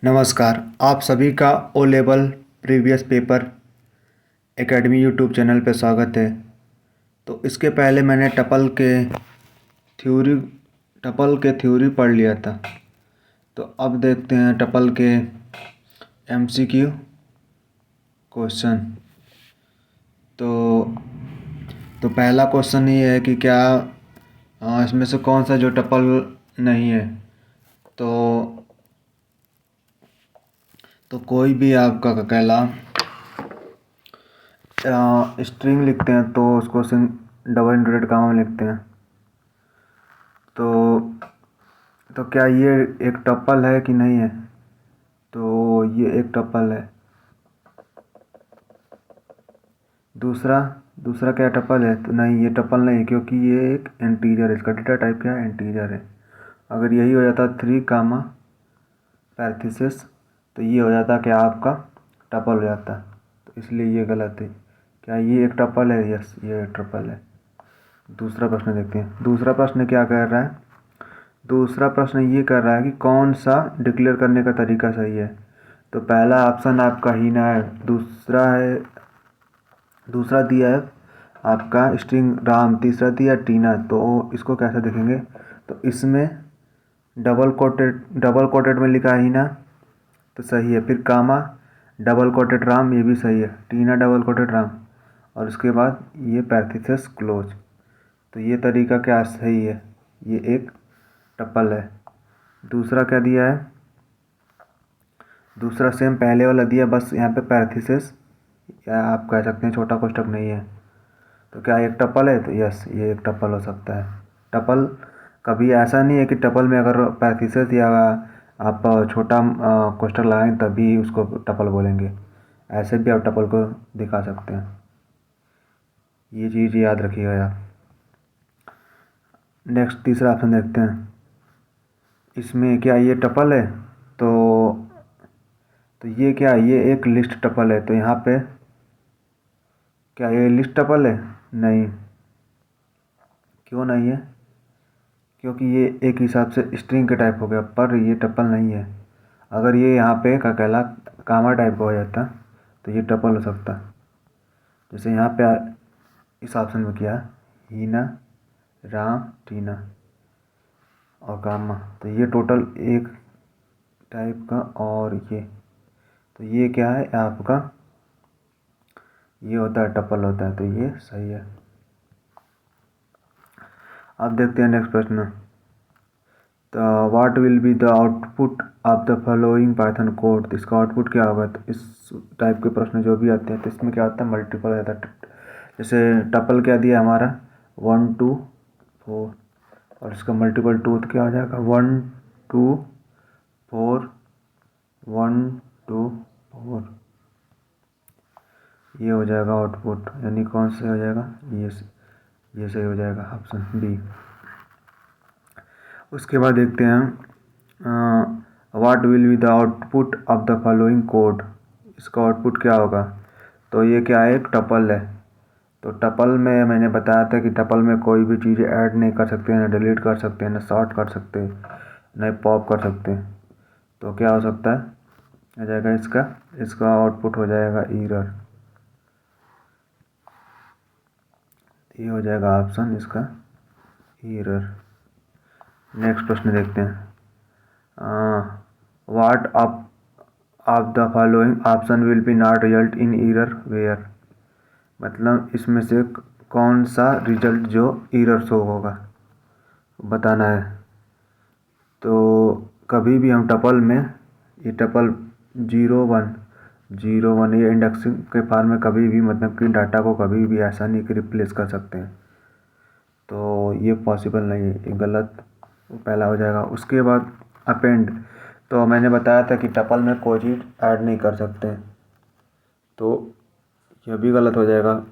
नमस्कार, आप सभी का O level previous paper academy YouTube channel पे स्वागत है। तो इसके पहले मैंने टपल के थ्योरी पढ़ लिया था। तो अब देखते हैं टपल के एमसीक्यू क्वेश्चन। तो पहला क्वेश्चन ये है कि क्या इसमें से कौन सा जो टपल नहीं है। तो कोई भी आपका कहला स्ट्रिंग लिखते हैं तो उसको डबल इंटरेड कामा में लिखते हैं। तो क्या ये एक टपल है कि नहीं है? तो ये एक टपल है। दूसरा क्या टपल है? तो नहीं, ये टपल नहीं है क्योंकि ये एक इंटीजर है। इसका डेटा टाइप क्या है? इंटीजर है। अगर यही हो जाता 3 कामा पैरेंथेसिस तो ये हो जाता क्या आपका टपल हो जाता। तो इसलिए ये गलत है। क्या ये एक टपल है? यस, ये एक टपल है। दूसरा प्रश्न देखते हैं। दूसरा प्रश्न क्या कर रहा है? दूसरा प्रश्न ये कर रहा है कि कौन सा डिक्लेयर करने का तरीका सही है। तो पहला ऑप्शन आपका हीना है। दूसरा दिया है आपका स्ट्रिंग राम। तीसरा दिया टीना। तो इसको कैसे देखेंगे? तो इसमें डबल कोटेड में लिखा है हीना, तो सही है। फिर कामा डबल कोटेड राम, ये भी सही है। टीना डबल कोटेड राम, और उसके बाद ये पैरेंथेसिस क्लोज। तो ये तरीका क्या सही है? ये एक टपल है। दूसरा क्या दिया है? दूसरा सेम पहले वाला दिया, बस यहाँ पे पैरेंथेसिस या आप कह सकते हैं छोटा कोष्ठक नहीं है। तो क्या एक टपल है? तो यस, ये एक टपल हो सकता है। टपल कभी ऐसा नहीं है कि टपल में अगर पैरेंथेसिस या आप छोटा कोष्ठक लगाएं तभी उसको टपल बोलेंगे। ऐसे भी आप टपल को दिखा सकते हैं। ये चीज़ याद रखिएगा आप। नेक्स्ट तीसरा ऑप्शन देखते हैं। इसमें क्या ये टपल है? तो ये क्या है? ये एक लिस्ट टपल है। तो यहाँ पे क्या ये लिस्ट टपल है? नहीं। क्यों नहीं है? क्योंकि ये एक हिसाब से स्ट्रिंग के टाइप हो गया, पर ये टपल नहीं है। अगर ये यहाँ पे का कहला कामा टाइप का हो जाता तो ये टपल हो सकता। जैसे यहाँ पे इस ऑप्शन में किया हीना राम टीना और कामा, तो ये टोटल एक टाइप का। और ये क्या है आपका? ये होता है टपल होता है। तो ये सही है। अब देखते हैं नेक्स्ट प्रश्न। तो what will be the output of the following Python code. तो इसका आउटपुट क्या होगा? तो इस टाइप के प्रश्न जो भी आते हैं तो इसमें क्या होता है? मल्टीपल हो जाता है। जैसे टपल क्या दिया हमारा 1 2 4, और इसका मल्टीपल 2 तो क्या हो जाएगा 1 2 4 1 2 4। ये हो जाएगा आउटपुट, यानी कौन सा हो जाएगा? ये सही हो जाएगा, ऑप्शन बी। उसके बाद देखते हैं what will be the output of the following code. इसका आउटपुट क्या होगा? तो ये क्या है? एक टपल है। तो टपल में मैंने बताया था कि टपल में कोई भी चीज़ ऐड नहीं कर सकते, ना डिलीट कर सकते, ना सॉर्ट कर सकते, ना पॉप कर सकते। तो क्या हो सकता है? आ जाएगा इसका आउटपुट हो जाएगा एरर। ये हो जाएगा ऑप्शन इसका एरर। नेक्स्ट प्रश्न देखते हैं। What of the following option will be not result in error where. मतलब इसमें से कौन सा रिजल्ट जो एरर शो होगा बताना है। तो कभी भी हम टपल में ये टपल 0 1 ये इंडेक्सिंग के फॉर्म में कभी भी मतलब कि डाटा को कभी भी ऐसा नहीं कि रिप्लेस कर सकते हैं। तो ये पॉसिबल नहीं है, ये गलत पहला हो जाएगा। उसके बाद अपेंड, तो मैंने बताया था कि टपल में कोई चीज़ ऐड नहीं कर सकते, तो यह भी गलत हो जाएगा।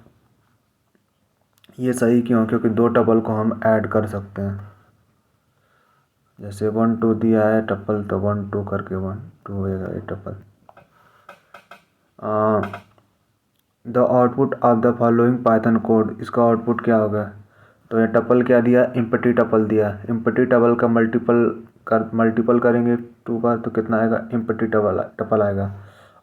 ये सही क्यों? क्योंकि 2 टपल को हम ऐड कर सकते हैं। जैसे 1 2 दिया है टपल, तो 1 2 करके 1 2 हो जाएगा ये tuple. The output of the following Python code. इसका आउटपुट क्या होगा? तो ये टपल क्या दिया? एम्प्टी टपल दिया। एम्प्टी टपल का मल्टीपल कर मल्टीपल करेंगे 2 बार तो कितना आएगा, एम्प्टी टपल आएगा।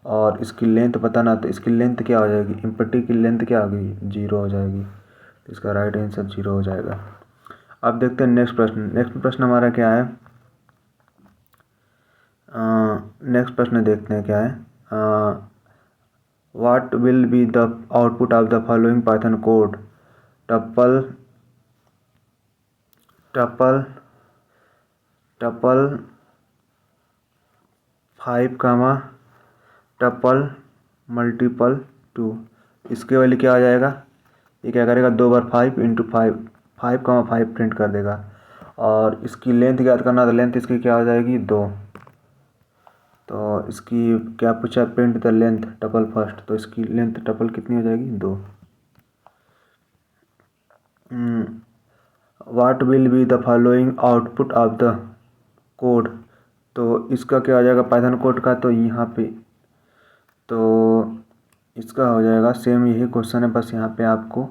और इसकी लेंथ बताना, तो इसकी लेंथ क्या हो जाएगी, एम्प्टी की लेंथ क्या होगी, 0 हो जाएगी। तो इसका राइट आंसर 0 हो जाएगा। अब देखते हैं नेक्स्ट प्रश्न। नेक्स्ट प्रश्न हमारा क्या है, नेक्स्ट प्रश्न देखते हैं क्या है। What will be the output of the following Python code, tuple tuple tuple 5 comma tuple multiple 2। इसके वैल्यू क्या आ जाएगा, ये क्या करेगा, 2 बार 5 इंटू 5 प्रिंट कर देगा। और इसकी लेंथ याद करना, तो लेंथ इसकी क्या हो जाएगी, 2। तो इसकी क्या पूछा, print the length tuple first, तो इसकी लेंथ टपल कितनी हो जाएगी, 2। What will be the following output of the code, तो इसका क्या हो जाएगा पाइथन कोड का, तो यहाँ पे तो इसका हो जाएगा सेम यही क्वेश्चन है, बस यहाँ पे आपको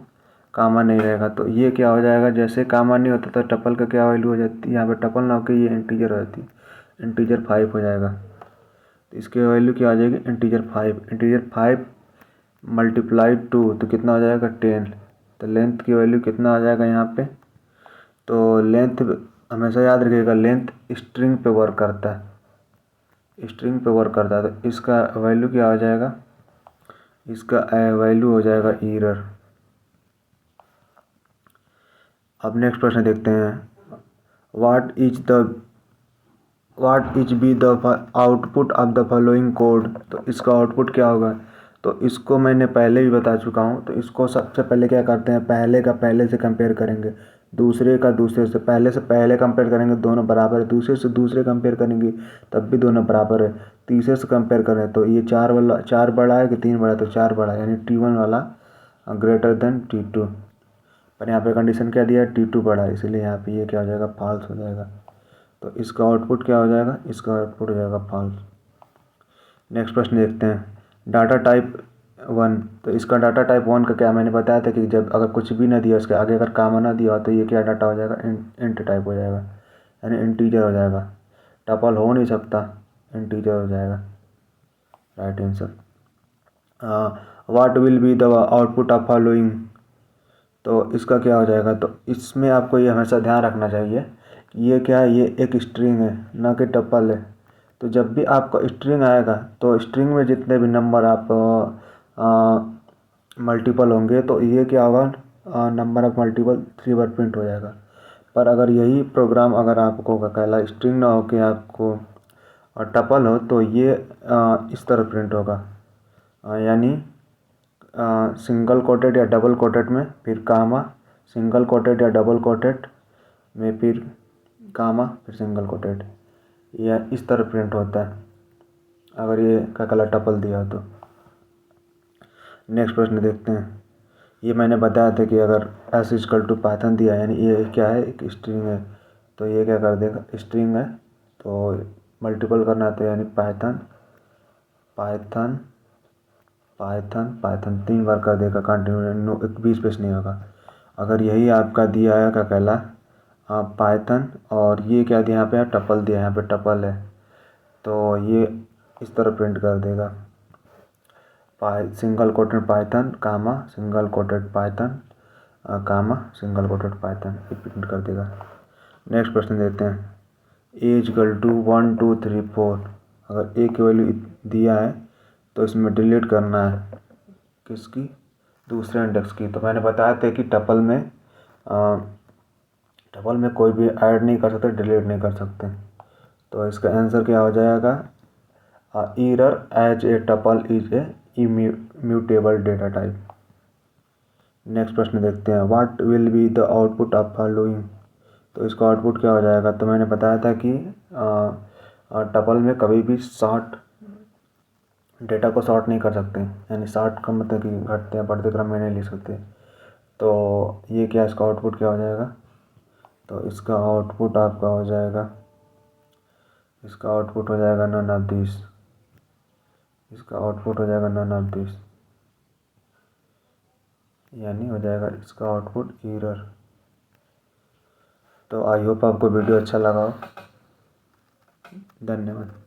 कामा नहीं रहेगा। तो ये क्या हो जाएगा, जैसे कामा नहीं होता तो टपल का क्या वैल्यू हो जाती है, यहाँ पे टपल ना होकर ये इंटीजर हो जाती है, इंटीजर 5 हो जाएगा। तो इसकी वैल्यू क्या आ जाएगी, इंटीजर 5 मल्टीप्लाइड 2 तो कितना हो जाएगा, 10। तो लेंथ की वैल्यू कितना आ जाएगा यहाँ पे, तो लेंथ हमेशा याद रखिएगा, लेंथ स्ट्रिंग पे वर्क करता है, स्ट्रिंग पे वर्क करता है। तो इसका वैल्यू क्या हो जाएगा, इसका वैल्यू हो जाएगा एरर। अब नेक्स्ट प्रश्न देखते हैं, what is B the output of the following code, तो इसका आउटपुट क्या होगा। तो इसको मैंने पहले भी बता चुका हूँ। तो इसको सबसे पहले क्या करते हैं, पहले का पहले से कंपेयर करेंगे, दूसरे का दूसरे से पहले कंपेयर करेंगे, दोनों बराबर है। दूसरे से दूसरे कंपेयर करेंगे तब भी दोनों बराबर है। तीसरे से कंपेयर करें तो ये 4 बड़ा है कि 3 बड़ा है, तो 4 बड़ा है, यानी T1 वाला ग्रेटर देन T2। पर यहाँ पे कंडीशन क्या दिया है, T2 बड़ा है, इसलिए यहाँ पे ये क्या हो जाएगा, फॉल्स हो जाएगा। तो इसका आउटपुट क्या हो जाएगा, इसका आउटपुट हो जाएगा फॉल्स। नेक्स्ट प्रश्न देखते हैं, डाटा टाइप 1, तो इसका डाटा टाइप 1 का क्या, मैंने बताया था कि जब अगर कुछ भी ना दिया उसके आगे अगर कामा ना दिया हो तो ये क्या डाटा हो जाएगा, इंट टाइप हो जाएगा, यानी इंटीजर हो जाएगा। टपल हो नहीं सकता, इंटीजर हो जाएगा, right answer. What will be the output of following, तो इसका क्या हो जाएगा, तो इसमें आपको ये हमेशा ध्यान रखना चाहिए कि ये क्या है, ये एक स्ट्रिंग है ना कि टपल है। तो जब भी आपका स्ट्रिंग आएगा तो स्ट्रिंग में जितने भी नंबर आप मल्टीपल होंगे तो ये क्या होगा, number of multiple 3 bar print हो जाएगा। पर अगर यही प्रोग्राम अगर आपको कहला स्ट्रिंग ना हो के आपको टपल हो तो ये इस तरह प्रिंट होगा, यानी सिंगल कोटेड या डबल कोटेड में फिर कामा, सिंगल कोटेड या डबल कोटेड में फिर कामा, फिर सिंगल कोटेड, यह इस तरह प्रिंट होता है अगर ये का कलर टपल दिया हो तो। नेक्स्ट प्रश्न देखते हैं, ये मैंने बताया था कि अगर एस इक्वल टू पाइथन दिया यानी ये क्या है, एक स्ट्रिंग है, तो ये क्या कर देगा, स्ट्रिंग है तो मल्टीपल करना है, तो यानी पाइथन पाइथन पाइथन पाइथन 3 बार कर देगा कंटिन्यू, 20 पेज नहीं होगा। अगर यही आपका दिया है क्या कहला पाइथन, और ये क्या दिया यहाँ पे, टपल दिया, यहाँ पे टपल है तो ये इस तरह प्रिंट कर देगा, सिंगल कोटेड पाइथन कामा सिंगल कोटेड पाइथन कामा सिंगल कोटेड पाइथन, ये प्रिंट कर देगा। नेक्स्ट प्रश्न देते हैं, ए इक्वल टू 1 2 3 4, अगर ए की वैल्यू दिया है तो इसमें डिलीट करना है किसकी, दूसरे इंडेक्स की। तो मैंने बताया था कि टपल में कोई भी ऐड नहीं कर सकते, डिलीट नहीं कर सकते। तो इसका आंसर क्या हो जाएगा, error as a tuple is a immutable data type. Next प्रश्न देखते हैं, what will be the output of following, तो इसका आउटपुट क्या हो जाएगा। तो मैंने बताया था कि टपल में कभी भी डेटा को सॉर्ट नहीं कर सकते, यानी सॉर्ट का मतलब कि घटते या बढ़ते क्रम में नहीं लिख सकते। तो ये क्या, इसका आउटपुट क्या हो जाएगा, तो इसका आउटपुट आपका हो जाएगा, इसका आउटपुट हो जाएगा नन ऑफ दिस, इसका आउटपुट हो जाएगा नन ऑफ दिस, यानी हो जाएगा इसका आउटपुट एरर। तो आई होप आपको वीडियो अच्छा लगा हो। धन्यवाद।